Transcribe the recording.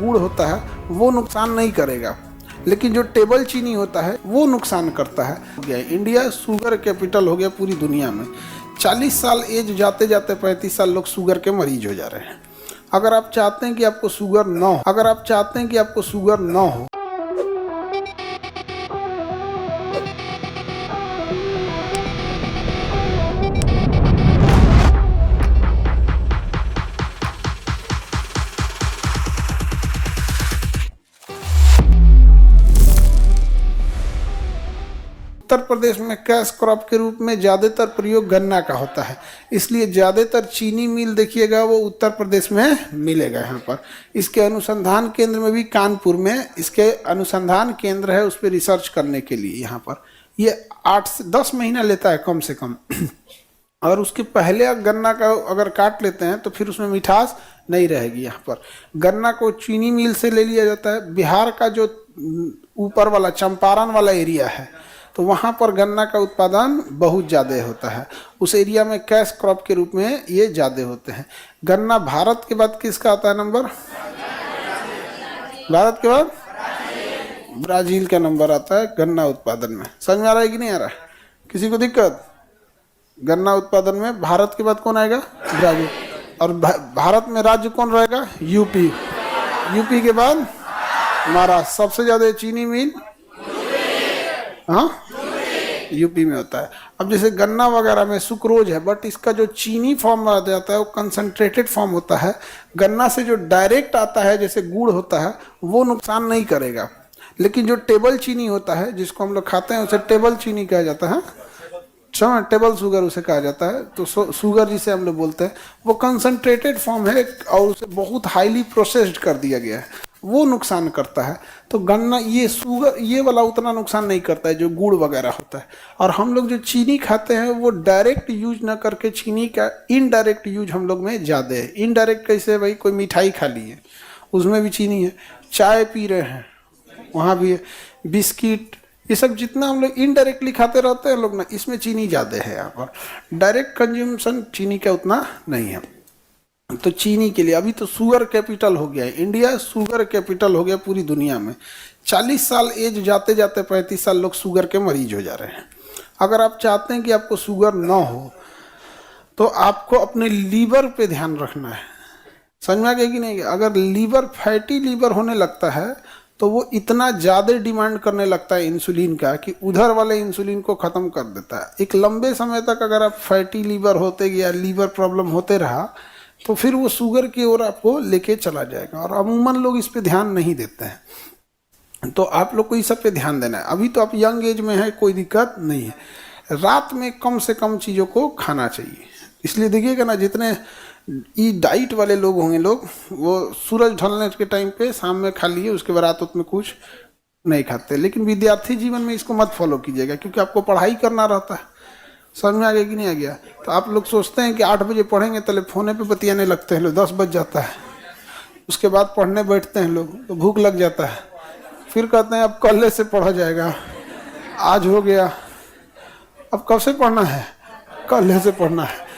गुड़ होता है वो नुकसान नहीं करेगा, लेकिन जो टेबल चीनी होता है वो नुकसान करता है। इंडिया शुगर कैपिटल हो गया पूरी दुनिया में। 40 साल एज जाते जाते 35 साल लोग शुगर के मरीज हो जा रहे हैं। अगर आप चाहते हैं कि आपको शुगर ना हो, उत्तर प्रदेश में कैश क्रॉप के रूप में ज़्यादातर प्रयोग गन्ना का होता है, इसलिए ज़्यादातर चीनी मिल देखिएगा वो उत्तर प्रदेश में मिलेगा। यहाँ पर इसके अनुसंधान केंद्र में भी कानपुर में इसके अनुसंधान केंद्र है, उस पर रिसर्च करने के लिए। यहाँ पर ये 8 से 10 महीना लेता है कम से कम। और उसके पहले गन्ना का अगर काट लेते हैं तो फिर उसमें मिठास नहीं रहेगी। यहाँ पर गन्ना को चीनी मिल से ले लिया जाता है। बिहार का जो ऊपर वाला चंपारण वाला एरिया है तो वहाँ पर गन्ना का उत्पादन बहुत ज़्यादा होता है, उस एरिया में कैश क्रॉप के रूप में ये ज़्यादा होते हैं। गन्ना भारत के बाद किसका आता है नंबर? भारत के बाद ब्राज़ील का नंबर आता है गन्ना उत्पादन में। समझ में आ रहा है कि नहीं आ रहा है? किसी को दिक्कत? गन्ना उत्पादन में भारत के बाद कौन आएगा? ब्राज़ील। और भारत में राज्य कौन रहेगा? यूपी। यूपी के बाद महाराष्ट्र। सबसे ज़्यादा चीनी मिल यूपी में होता है। अब जैसे गन्ना वगैरह में सुक्रोज है, बट इसका जो चीनी फॉर्म आ जाता है वो कंसंट्रेटेड फॉर्म होता है। गन्ना से जो डायरेक्ट आता है जैसे गुड़ होता है वो नुकसान नहीं करेगा, लेकिन जो टेबल चीनी होता है जिसको हम लोग खाते हैं उसे टेबल चीनी कहा जाता है। टेबल शुगर उसे कहा जाता है। तो शुगर जिसे हम लोग बोलते हैं वो कंसंट्रेटेड फॉर्म है और उसे बहुत हाईली प्रोसेस्ड कर दिया गया है, वो नुकसान करता है। तो गन्ना ये शुगर ये वाला उतना नुकसान नहीं करता है जो गुड़ वगैरह होता है। और हम लोग जो चीनी खाते हैं वो डायरेक्ट यूज ना करके चीनी का इनडायरेक्ट यूज हम लोग में ज़्यादा है। इनडायरेक्ट कैसे? भाई कोई मिठाई खा ली है उसमें भी चीनी है, चाय पी रहे हैं वहाँ भी है, बिस्किट, ये सब जितना हम लोग इनडायरेक्टली खाते रहते हैं लोग ना, इसमें चीनी ज़्यादा है। यहाँ पर डायरेक्ट कंज्यूमशन चीनी का उतना नहीं है। तो चीनी के लिए अभी तो शुगर कैपिटल हो गया है, इंडिया शुगर कैपिटल हो गया पूरी दुनिया में। 40 साल एज जाते जाते 35 साल लोग शुगर के मरीज हो जा रहे हैं। अगर आप चाहते हैं कि आपको शुगर ना हो तो आपको अपने लीवर पे ध्यान रखना है। समझ में आ गया कि नहीं? अगर लीवर फैटी लीवर होने लगता है तो वो इतना ज़्यादा डिमांड करने लगता है इंसुलिन का कि उधर वाले इंसुलिन को ख़त्म कर देता है। एक लंबे समय तक अगर आप फैटी लीवर होते गया, लीवर प्रॉब्लम होते रहा तो फिर वो शुगर की ओर आपको लेके चला जाएगा। और अमूमन लोग इस पे ध्यान नहीं देते हैं, तो आप लोग को इस सब पे ध्यान देना है। अभी तो आप यंग एज में है, कोई दिक्कत नहीं है। रात में कम से कम चीज़ों को खाना चाहिए। इसलिए देखिएगा ना, जितने ये डाइट वाले लोग होंगे लोग, वो सूरज ढलने के टाइम पे शाम में खा लिए, उसके बाद रात में कुछ नहीं खाते। लेकिन विद्यार्थी जीवन में इसको मत फॉलो कीजिएगा, क्योंकि आपको पढ़ाई करना रहता है। समझ में आ गया कि नहीं आ गया? तो आप लोग सोचते हैं कि 8 बजे पढ़ेंगे, तले फोने पे बतियाने लगते हैं लोग, 10 बज जाता है। उसके बाद पढ़ने बैठते हैं लोग तो भूख लग जाता है, फिर कहते हैं अब कल से पढ़ा जाएगा, आज हो गया, अब कब से पढ़ना है? कल से पढ़ना है।